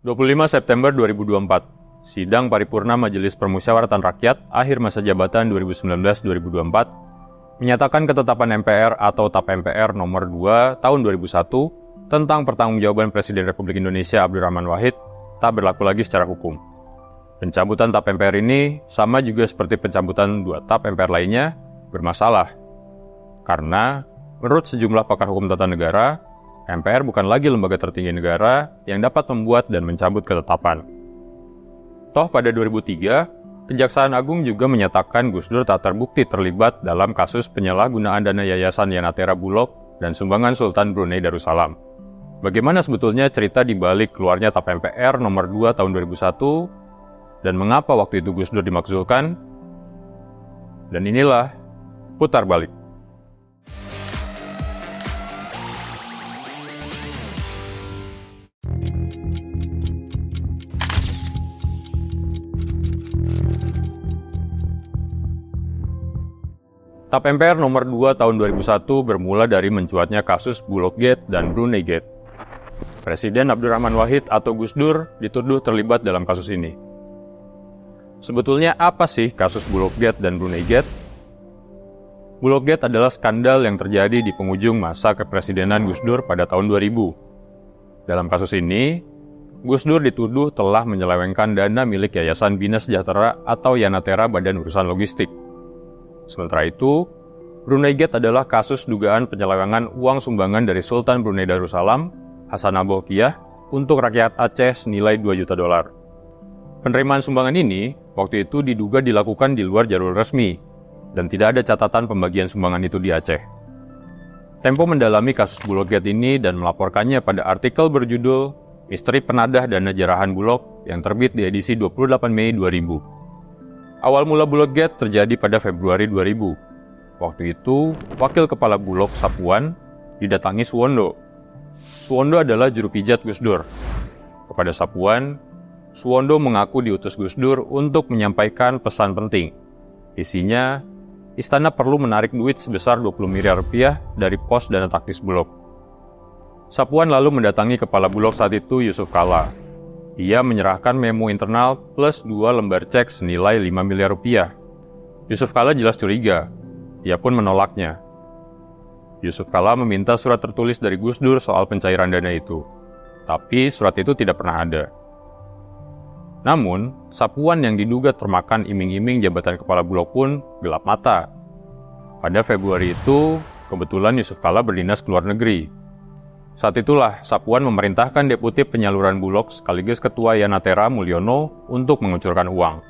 25 September 2024, sidang paripurna Majelis Permusyawaratan Rakyat akhir masa jabatan 2019-2024 menyatakan ketetapan MPR atau TAP MPR nomor 2 tahun 2001 tentang pertanggungjawaban Presiden Republik Indonesia Abdurrahman Wahid tak berlaku lagi secara hukum. Pencabutan TAP MPR ini sama juga seperti pencabutan 2 TAP MPR lainnya bermasalah. Karena menurut sejumlah pakar hukum tata negara, MPR bukan lagi lembaga tertinggi negara yang dapat membuat dan mencabut ketetapan. Toh pada 2003, Kejaksaan Agung juga menyatakan Gus Dur tak terbukti terlibat dalam kasus penyalahgunaan dana Yayasan Yanatera Bulog dan sumbangan Sultan Brunei Darussalam. Bagaimana sebetulnya cerita di balik keluarnya TAP MPR nomor 2 tahun 2001 dan mengapa waktu itu Gus Dur dimakzulkan? Dan inilah Putar Balik. TAP MPR nomor 2 tahun 2001 bermula dari mencuatnya kasus Bulog Gate dan Brunei Gate. Presiden Abdurrahman Wahid atau Gus Dur dituduh terlibat dalam kasus ini. Sebetulnya apa sih kasus Bulog Gate dan Brunei Gate? Bulog Gate adalah skandal yang terjadi di penghujung masa kepresidenan Gus Dur pada tahun 2000. Dalam kasus ini, Gus Dur dituduh telah menyelewengkan dana milik Yayasan Bina Sejahtera atau Yanatera Badan Urusan Logistik. Sementara itu, Brunei Gate adalah kasus dugaan penyelewengan uang sumbangan dari Sultan Brunei Darussalam, Hassanal Bolkiah, untuk rakyat Aceh senilai $2 juta. Penerimaan sumbangan ini waktu itu diduga dilakukan di luar jalur resmi, dan tidak ada catatan pembagian sumbangan itu di Aceh. Tempo mendalami kasus Bulog Gate ini dan melaporkannya pada artikel berjudul Misteri Penadah Dana Jarahan Bulog yang terbit di edisi 28 Mei 2000. Awal mula Bulog Gate terjadi pada Februari 2000. Waktu itu, Wakil Kepala Bulog Sapuan didatangi Suwondo. Suwondo adalah juru pijat Gus Dur. Kepada Sapuan, Suwondo mengaku diutus Gus Dur untuk menyampaikan pesan penting. Isinya, istana perlu menarik duit sebesar 20 miliar rupiah dari pos dana taktis Bulog. Sapuan lalu mendatangi Kepala Bulog saat itu, Yusuf Kala. Ia menyerahkan memo internal plus 2 lembar cek senilai 5 miliar rupiah. Yusuf Kala jelas curiga. Ia pun menolaknya. Yusuf Kala meminta surat tertulis dari Gus Dur soal pencairan dana itu. Tapi surat itu tidak pernah ada. Namun, Sapuan yang diduga termakan iming-iming jabatan kepala Bulog pun gelap mata. Pada Februari itu, kebetulan Yusuf Kala berdinas ke luar negeri. Saat itulah Sapuan memerintahkan Deputi Penyaluran Bulog sekaligus Ketua Yanatera Mulyono untuk mengucurkan uang.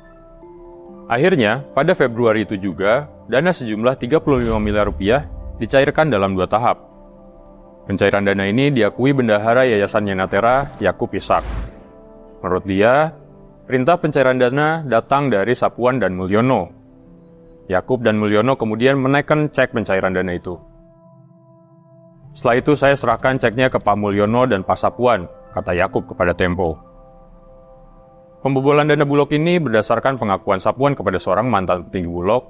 Akhirnya, pada Februari itu juga, dana sejumlah 35 miliar rupiah dicairkan dalam 2 tahap. Pencairan dana ini diakui Bendahara Yayasan Yanatera, Yakub Ishak. Menurut dia, perintah pencairan dana datang dari Sapuan dan Mulyono. Yakub dan Mulyono kemudian menaikkan cek pencairan dana itu. Setelah itu saya serahkan ceknya ke Pak Mulyono dan Pak Sapuan, kata Yakub kepada Tempo. Pembobolan dana Bulog ini berdasarkan pengakuan Sapuan kepada seorang mantan petinggi Bulog,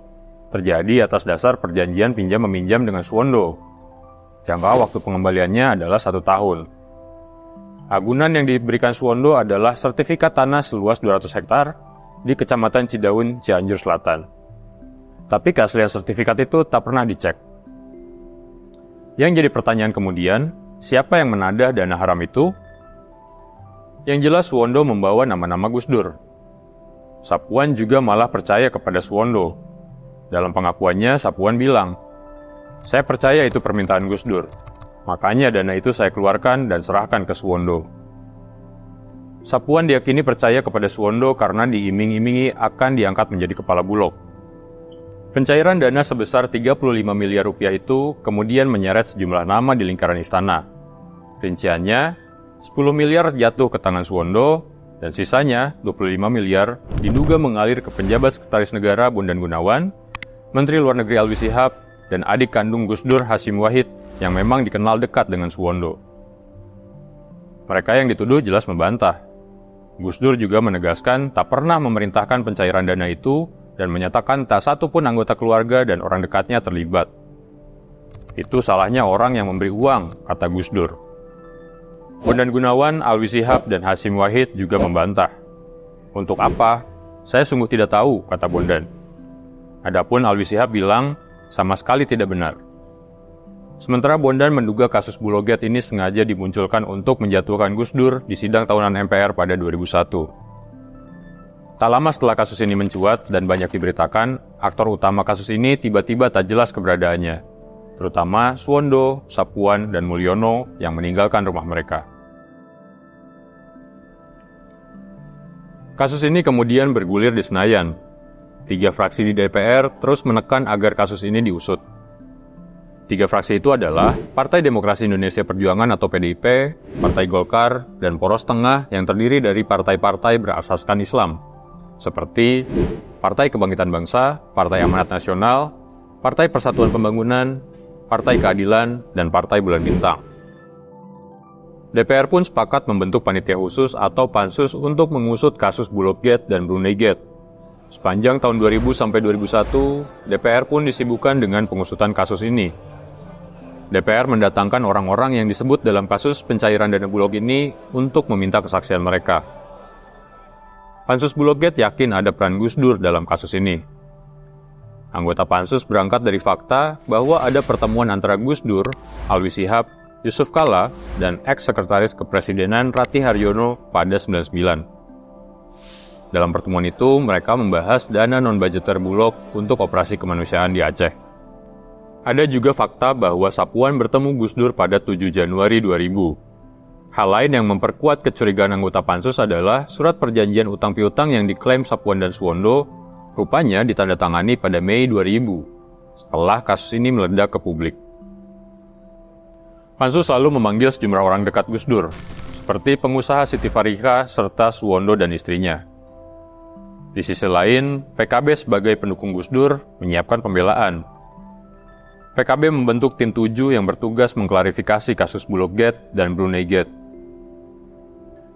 terjadi atas dasar perjanjian pinjam-meminjam dengan Suwondo. Jangka waktu pengembaliannya adalah 1 tahun. Agunan yang diberikan Suwondo adalah sertifikat tanah seluas 200 hektar di Kecamatan Cidaun, Cianjur Selatan. Tapi keaslian sertifikat itu tak pernah dicek. Yang jadi pertanyaan kemudian, siapa yang menadah dana haram itu? Yang jelas Suwondo membawa nama-nama Gus Dur. Sapuan juga malah percaya kepada Suwondo. Dalam pengakuannya, Sapuan bilang, "Saya percaya itu permintaan Gus Dur. Makanya dana itu saya keluarkan dan serahkan ke Suwondo." Sapuan diyakini percaya kepada Suwondo karena diiming-imingi akan diangkat menjadi kepala Bulog. Pencairan dana sebesar 35 miliar rupiah itu kemudian menyeret sejumlah nama di lingkaran istana. Rinciannya, 10 miliar jatuh ke tangan Suwondo, dan sisanya 25 miliar diduga mengalir ke penjabat sekretaris negara Bondan Gunawan, Menteri Luar Negeri Alwi Shihab, dan adik kandung Gus Dur Hasyim Wahid yang memang dikenal dekat dengan Suwondo. Mereka yang dituduh jelas membantah. Gus Dur juga menegaskan tak pernah memerintahkan pencairan dana itu dan menyatakan tak satu pun anggota keluarga dan orang dekatnya terlibat. Itu salahnya orang yang memberi uang, kata Gus Dur. Bondan Gunawan, Alwi Shihab, dan Hasyim Wahid juga membantah. Untuk apa? Saya sungguh tidak tahu, kata Bondan. Adapun Alwi Shihab bilang, sama sekali tidak benar. Sementara Bondan menduga kasus Bulogate ini sengaja dimunculkan untuk menjatuhkan Gus Dur di sidang tahunan MPR pada 2001. Tak lama setelah kasus ini mencuat dan banyak diberitakan, aktor utama kasus ini tiba-tiba tak jelas keberadaannya, terutama Suwondo, Sapuan, dan Mulyono yang meninggalkan rumah mereka. Kasus ini kemudian bergulir di Senayan. 3 fraksi di DPR terus menekan agar kasus ini diusut. 3 fraksi itu adalah Partai Demokrasi Indonesia Perjuangan atau PDIP, Partai Golkar, dan Poros Tengah yang terdiri dari partai-partai berasaskan Islam, seperti Partai Kebangkitan Bangsa, Partai Amanat Nasional, Partai Persatuan Pembangunan, Partai Keadilan, dan Partai Bulan Bintang. DPR pun sepakat membentuk panitia khusus atau pansus untuk mengusut kasus Bulogate dan Bruneigate. Sepanjang tahun 2000 sampai 2001, DPR pun disibukkan dengan pengusutan kasus ini. DPR mendatangkan orang-orang yang disebut dalam kasus pencairan dana Bulog ini untuk meminta kesaksian mereka. Pansus Bulogate yakin ada peran Gus Dur dalam kasus ini. Anggota pansus berangkat dari fakta bahwa ada pertemuan antara Gus Dur, Alwi Shihab, Yusuf Kalla, dan ex-sekretaris kepresidenan Ratih Haryono pada 1999. Dalam pertemuan itu, mereka membahas dana non-budgeter Bulog untuk operasi kemanusiaan di Aceh. Ada juga fakta bahwa Sapuan bertemu Gus Dur pada 7 Januari 2000. Hal lain yang memperkuat kecurigaan anggota pansus adalah surat perjanjian utang piutang yang diklaim Sapuan dan Suwondo rupanya ditandatangani pada Mei 2000, setelah kasus ini meledak ke publik. Pansus lalu memanggil sejumlah orang dekat Gus Dur, seperti pengusaha Siti Fariha serta Suwondo dan istrinya. Di sisi lain, PKB sebagai pendukung Gus Dur menyiapkan pembelaan. PKB membentuk tim 7 yang bertugas mengklarifikasi kasus Bulogate dan Bruneigate.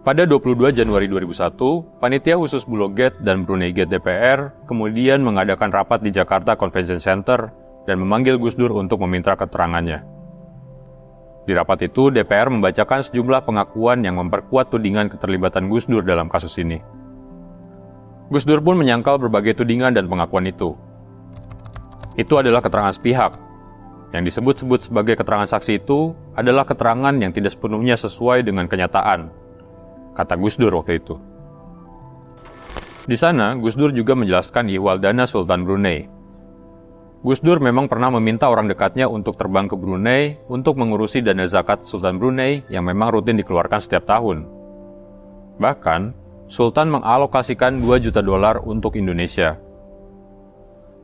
Pada 22 Januari 2001, Panitia Khusus Bulogate dan Bruneigate DPR kemudian mengadakan rapat di Jakarta Convention Center dan memanggil Gus Dur untuk meminta keterangannya. Di rapat itu, DPR membacakan sejumlah pengakuan yang memperkuat tudingan keterlibatan Gus Dur dalam kasus ini. Gus Dur pun menyangkal berbagai tudingan dan pengakuan itu. Itu adalah keterangan sepihak. Yang disebut-sebut sebagai keterangan saksi itu adalah keterangan yang tidak sepenuhnya sesuai dengan kenyataan, kata Gus Dur waktu itu. Di sana, Gus Dur juga menjelaskan ihwal dana Sultan Brunei. Gus Dur memang pernah meminta orang dekatnya untuk terbang ke Brunei untuk mengurusi dana zakat Sultan Brunei yang memang rutin dikeluarkan setiap tahun. Bahkan, Sultan mengalokasikan $2 juta untuk Indonesia.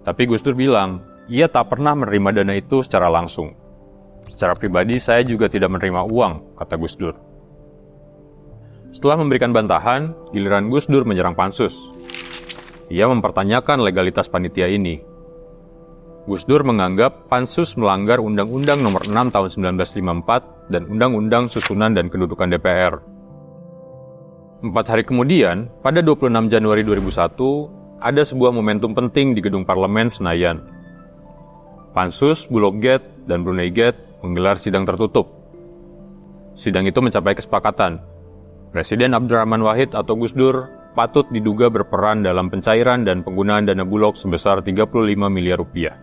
Tapi Gus Dur bilang, ia tak pernah menerima dana itu secara langsung. Secara pribadi, saya juga tidak menerima uang, kata Gus Dur. Setelah memberikan bantahan, giliran Gus Dur menyerang pansus. Ia mempertanyakan legalitas panitia ini. Gus Dur menganggap pansus melanggar Undang-Undang Nomor 6 Tahun 1954 dan Undang-Undang Susunan dan Kedudukan DPR. 4 hari kemudian, pada 26 Januari 2001, ada sebuah momentum penting di gedung parlemen Senayan. Pansus, Bulogate, dan Bruneigate menggelar sidang tertutup. Sidang itu mencapai kesepakatan. Presiden Abdurrahman Wahid atau Gus Dur patut diduga berperan dalam pencairan dan penggunaan dana Bulog sebesar 35 miliar rupiah.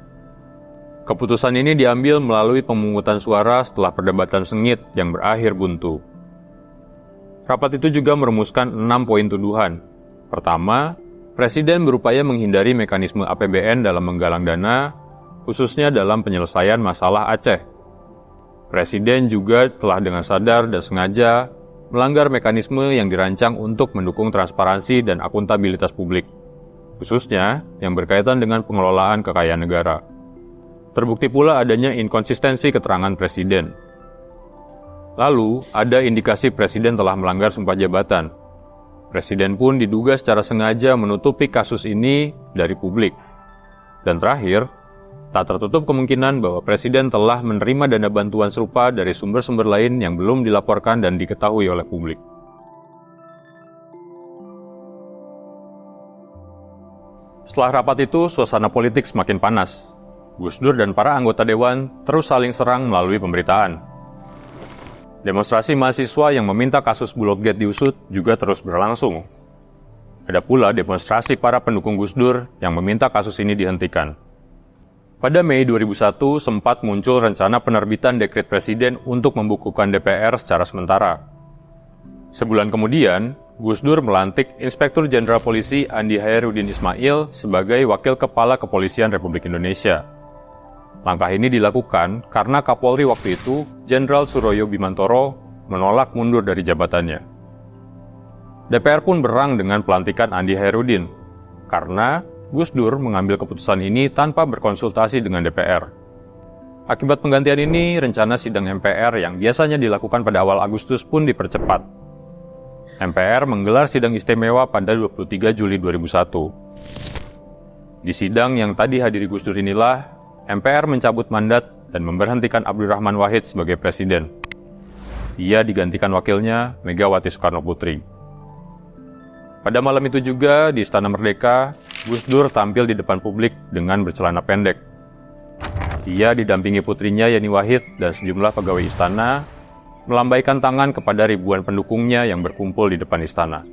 Keputusan ini diambil melalui pemungutan suara setelah perdebatan sengit yang berakhir buntu. Rapat itu juga merumuskan 6 poin tuduhan. Pertama, Presiden berupaya menghindari mekanisme APBN dalam menggalang dana, khususnya dalam penyelesaian masalah Aceh. Presiden juga telah dengan sadar dan sengaja melanggar mekanisme yang dirancang untuk mendukung transparansi dan akuntabilitas publik, khususnya yang berkaitan dengan pengelolaan kekayaan negara. Terbukti pula adanya inkonsistensi keterangan Presiden. Lalu, ada indikasi Presiden telah melanggar sumpah jabatan. Presiden pun diduga secara sengaja menutupi kasus ini dari publik. Dan terakhir, tak tertutup kemungkinan bahwa Presiden telah menerima dana bantuan serupa dari sumber-sumber lain yang belum dilaporkan dan diketahui oleh publik. Setelah rapat itu, suasana politik semakin panas. Gus Dur dan para anggota dewan terus saling serang melalui pemberitaan. Demonstrasi mahasiswa yang meminta kasus Bulog Gate diusut juga terus berlangsung. Ada pula demonstrasi para pendukung Gus Dur yang meminta kasus ini dihentikan. Pada Mei 2001 sempat muncul rencana penerbitan dekret presiden untuk membukukan DPR secara sementara. Sebulan kemudian, Gus Dur melantik Inspektur Jenderal Polisi Andi Hairudin Ismail sebagai Wakil Kepala Kepolisian Republik Indonesia. Langkah ini dilakukan karena Kapolri waktu itu, Jenderal Suroyo Bimantoro, menolak mundur dari jabatannya. DPR pun berang dengan pelantikan Andi Hairudin, karena Gus Dur mengambil keputusan ini tanpa berkonsultasi dengan DPR. Akibat penggantian ini, rencana sidang MPR yang biasanya dilakukan pada awal Agustus pun dipercepat. MPR menggelar sidang istimewa pada 23 Juli 2001. Di sidang yang tadi hadiri Gus Dur inilah, MPR mencabut mandat dan memberhentikan Abdurrahman Wahid sebagai presiden. Ia digantikan wakilnya, Megawati Soekarno Putri. Pada malam itu juga, di Istana Merdeka, Gus Dur tampil di depan publik dengan bercelana pendek. Ia didampingi putrinya Yeni Wahid dan sejumlah pegawai istana, melambaikan tangan kepada ribuan pendukungnya yang berkumpul di depan istana.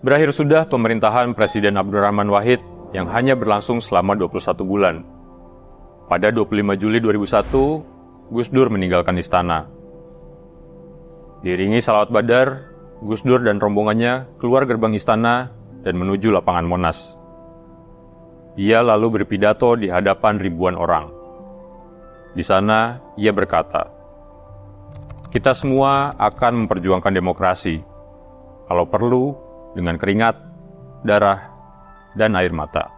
Berakhir sudah pemerintahan Presiden Abdurrahman Wahid yang hanya berlangsung selama 21 bulan. Pada 25 Juli 2001, Gus Dur meninggalkan istana. Diiringi salawat badar, Gus Dur dan rombongannya keluar gerbang istana dan menuju lapangan Monas. Ia lalu berpidato di hadapan ribuan orang. Di sana, ia berkata, "Kita semua akan memperjuangkan demokrasi, kalau perlu dengan keringat, darah, dan air mata."